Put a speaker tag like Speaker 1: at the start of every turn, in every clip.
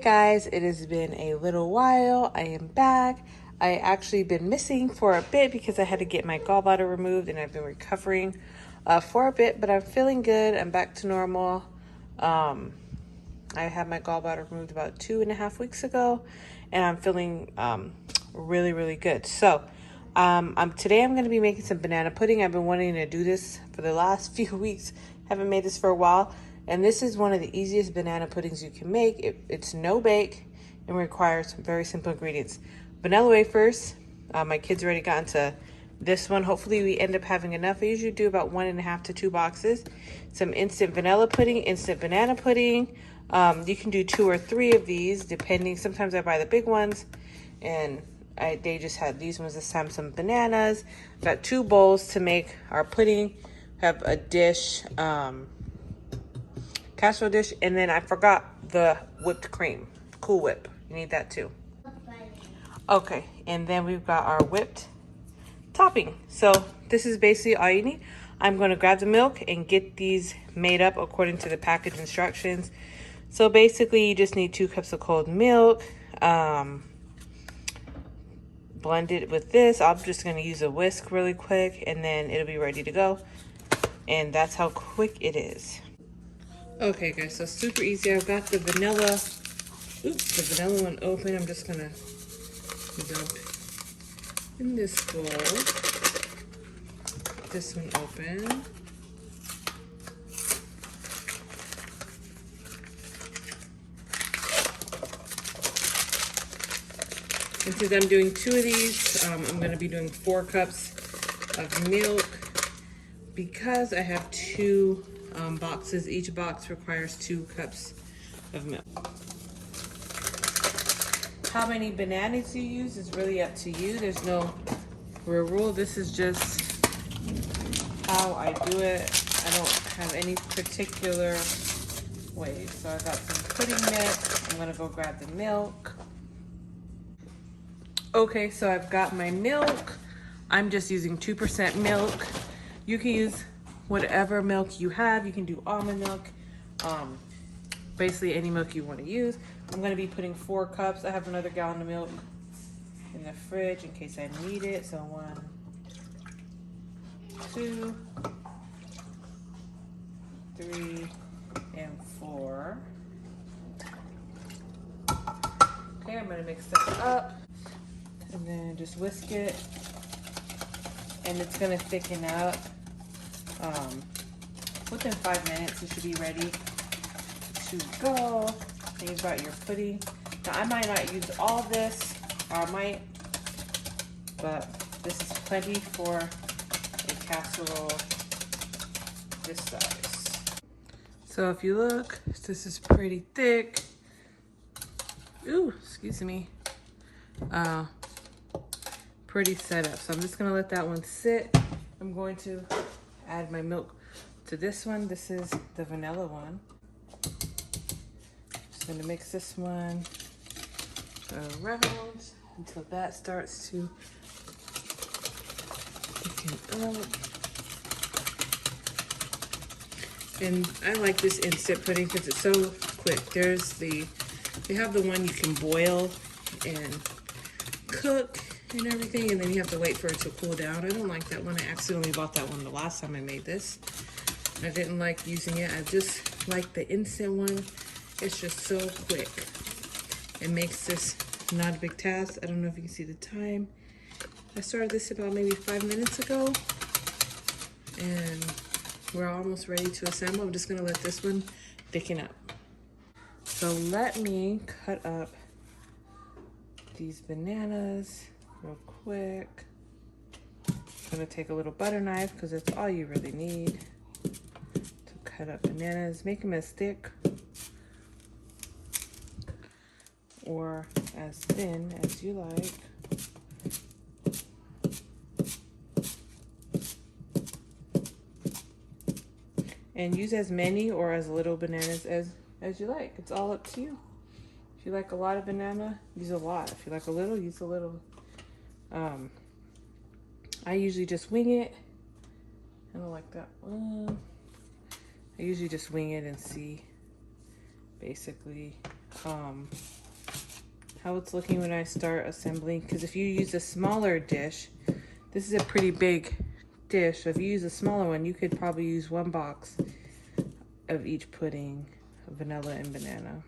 Speaker 1: guys, it has been a little while. I am back. I actually been missing for a bit because I had to get my gallbladder removed and I've been recovering for a bit, but I'm feeling good. I'm back to normal. I had my gallbladder removed about 2.5 weeks ago and I'm feeling really, really good. So today I'm going to be making some banana pudding. I've been wanting to do this for the last few weeks. Haven't made this for a while. And this is one of the easiest banana puddings you can make. It's no bake and requires some very simple ingredients. Vanilla wafers. My kids already got into this one. Hopefully we end up having enough. I usually do about 1.5 to 2 boxes. Some instant vanilla pudding, instant banana pudding. You can do 2 or 3 of these depending. Sometimes I buy the big ones and they just had these ones this time. Some bananas. Got 2 bowls to make our pudding. Have a dish, casserole dish, and then I forgot the whipped cream, Cool Whip. You need that too. Okay, and then we've got our whipped topping. So this is basically all you need. I'm going to grab the milk and get these made up according to the package instructions. So basically you just need 2 cups of cold milk, blend it with this. I'm just going to use a whisk really quick and then it'll be ready to go. And that's how quick it is. Okay guys, so super easy. I've got the vanilla one open. I'm just gonna dump in this bowl. This one open. And since I'm doing 2 of these, I'm gonna be doing 4 cups of milk because I have 2 boxes. Each box requires 2 cups of milk. How many bananas you use is really up to you. There's no real rule. This is just how I do it. I don't have any particular way. So I got some pudding mix. I'm gonna go grab the milk. Okay, so I've got my milk. I'm just using 2% milk. You can use whatever milk you have. You can do almond milk, basically any milk you want to use. I'm going to be putting 4 cups. I have another gallon of milk in the fridge in case I need it. So 1, 2, 3, and 4. Okay, I'm going to mix that up and then just whisk it, and it's going to thicken up. Within 5 minutes it should be ready to go. And you've got your pudding. Now I might not use all this, or I might, but this is plenty for a casserole this size. So if you look, this is pretty thick. Ooh, excuse me. Pretty set up. So I'm just gonna let that one sit. I'm going to add my milk to this one. This is the vanilla one. Just gonna mix this one around until that starts to thicken up. And I like this instant pudding because it's so quick. They have the one you can boil and cook and everything, and then you have to wait for it to cool down. I don't like that one. I accidentally bought that one the last time I made this. I didn't like using it. I just like the instant one. It's just so quick. It makes this not a big task. I don't know if you can see the time. I started this about maybe 5 minutes ago, and we're almost ready to assemble. I'm just gonna let this one thicken up. So let me cut up these bananas real quick. I'm gonna take a little butter knife because that's all you really need to cut up bananas. Make them as thick or as thin as you like. And use as many or as little bananas as you like. It's all up to you. If you like a lot of banana, use a lot. If you like a little, use a little. I usually just wing it. I don't like that one. I usually just wing it and see basically how it's looking when I start assembling. Because if you use a smaller dish, this is a pretty big dish. So if you use a smaller one, you could probably use 1 box of each pudding, vanilla and banana.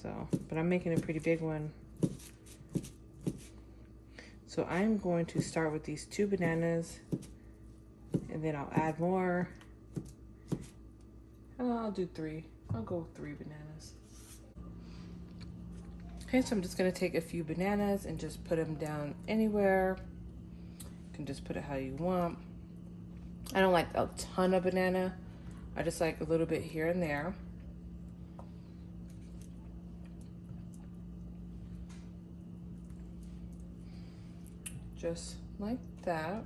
Speaker 1: So, but I'm making a pretty big one. So I'm going to start with these 2 bananas, and then I'll add more. I'll do 3. I'll go with 3 bananas. Okay, so I'm just gonna take a few bananas and just put them down anywhere. You can just put it how you want. I don't like a ton of banana. I just like a little bit here and there. Just like that.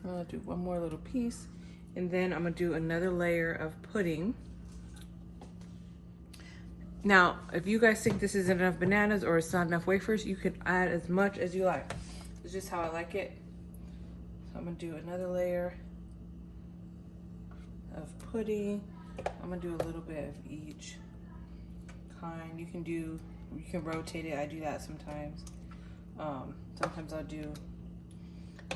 Speaker 1: I'll do 1 more little piece, and then I'm gonna do another layer of pudding. Now, if you guys think this isn't enough bananas or it's not enough wafers, you can add as much as you like. It's just how I like it. So I'm gonna do another layer of pudding. I'm gonna do a little bit of each kind. You can rotate it. I do that sometimes. Sometimes I'll do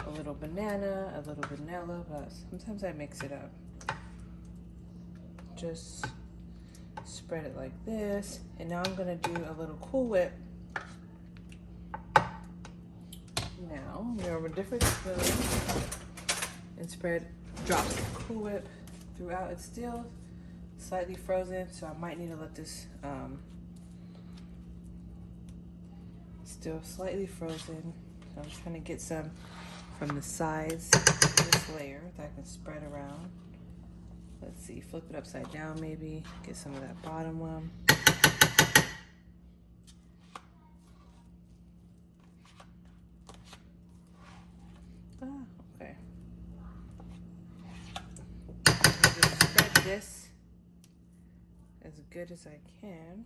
Speaker 1: a little banana, a little vanilla, but sometimes I mix it up. Just spread it like this, and now I'm gonna do a little Cool Whip. Now we have a different spoon and drop some Cool Whip throughout. It's still slightly frozen, so I might need to let this still slightly frozen. So I'm just trying to get some from the sides of this layer that I can spread around. Let's see, flip it upside down maybe, get some of that bottom one. Okay. Just spread this as good as I can.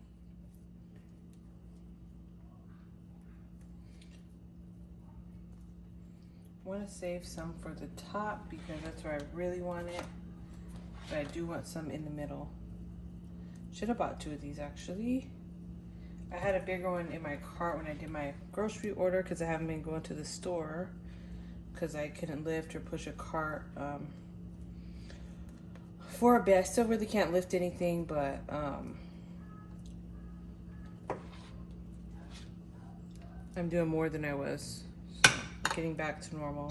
Speaker 1: I want to save some for the top because that's where I really want it. But I do want some in the middle. Should have bought 2 of these actually. I had a bigger one in my cart when I did my grocery order because I haven't been going to the store because I couldn't lift or push a cart for a bit. I still really can't lift anything, but I'm doing more than I was. So getting back to normal.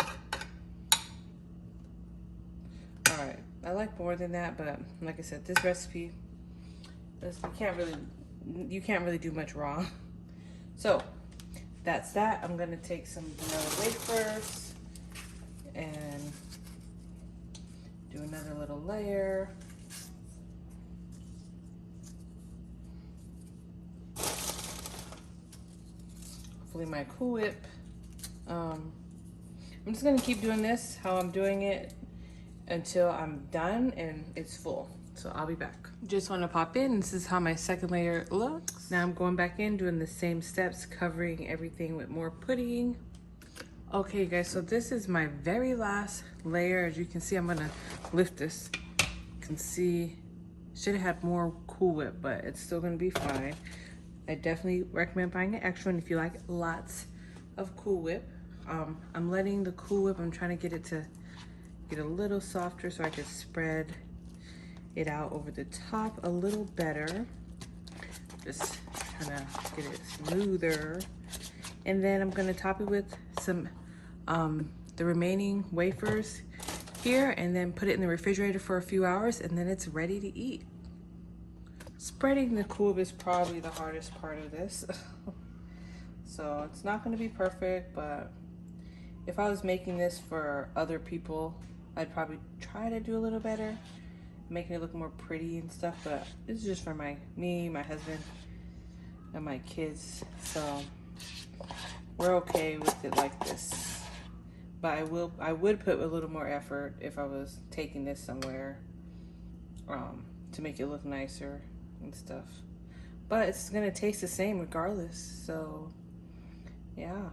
Speaker 1: All right. I like more than that, but like I said, this recipe, you can't really do much wrong. So that's that. I'm gonna take some vanilla wafers and do another little layer. Hopefully my Cool Whip. I'm just gonna keep doing this, how I'm doing it, until I'm done and it's full. So I'll be back. Just want to pop in. This is how my second layer looks. Now I'm going back in, doing the same steps, covering everything with more pudding. Okay guys, so this is my very last layer. As you can see, I'm gonna lift this. You can see, should have had more Cool Whip, but it's still gonna be fine. I definitely recommend buying an extra one if you like lots of Cool Whip. I'm letting the Cool Whip, I'm trying to get it to get a little softer so I can spread it out over the top a little better. Just trying to get it smoother. And then I'm gonna top it with some the remaining wafers here, and then put it in the refrigerator for a few hours, and then it's ready to eat. Spreading the Cool Whip is probably the hardest part of this. So it's not gonna be perfect, but if I was making this for other people, I'd probably try to do a little better, making it look more pretty and stuff, but this is just for me, my husband, and my kids, so we're okay with it like this. But I would put a little more effort if I was taking this somewhere to make it look nicer and stuff. But it's gonna taste the same regardless, so yeah,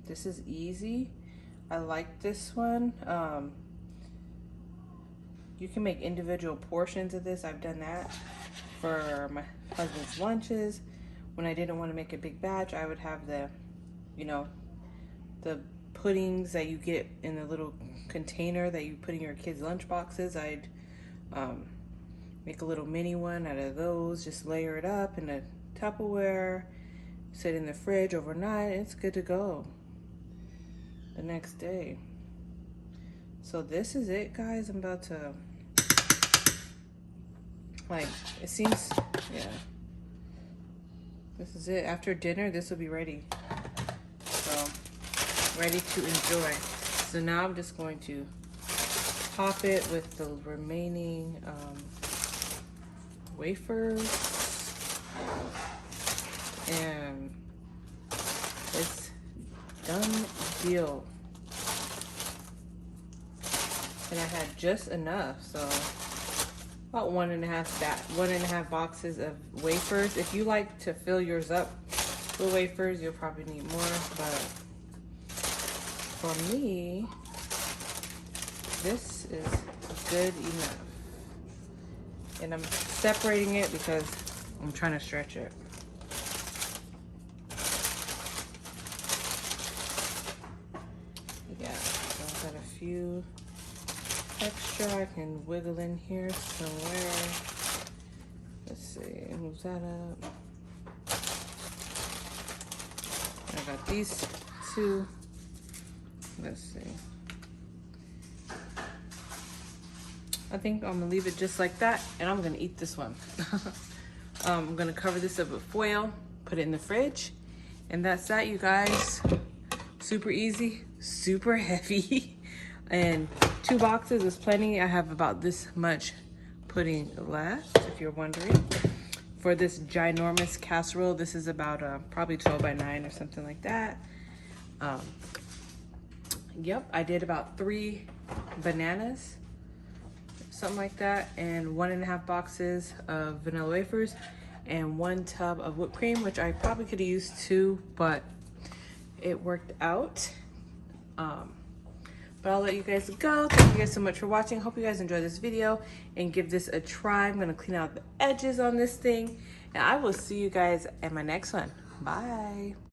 Speaker 1: this is easy. I like this one. You can make individual portions of this. I've done that. for my husband's lunches. When I didn't want to make a big batch, I would have the, you know, the puddings that you get in the little container that you put in your kids' lunch boxes. I'd make a little mini one out of those, just layer it up in a Tupperware, sit in the fridge overnight, and it's good to go the next day. So this is it, guys. I'm about to, like, it seems, yeah. This is it. After dinner, this will be ready. So, ready to enjoy. So now I'm just going to top it with the remaining wafers. And it's done deal. And I had just enough, so about 1.5 boxes of wafers. If you like to fill yours up with wafers, you'll probably need more, but for me, this is good enough. And I'm separating it because I'm trying to stretch it. Yeah, so I've got a few extra I can wiggle in here somewhere. Let's see, move that up. I got these two. Let's see. I think I'm gonna leave it just like that, and I'm gonna eat this one. I'm gonna cover this up with foil, put it in the fridge, and that's that, you guys. Super easy, super heavy, and 2 boxes is plenty. I have about this much pudding left, if you're wondering. For this ginormous casserole, this is about probably 12 by 9 or something like that. Yep, I did about 3 bananas, something like that, and 1.5 boxes of vanilla wafers, and 1 tub of whipped cream, which I probably could have used 2, but it worked out. But I'll let you guys go. Thank you guys so much for watching. Hope you guys enjoyed this video and give this a try. I'm gonna clean out the edges on this thing, and I will see you guys at my next one. Bye.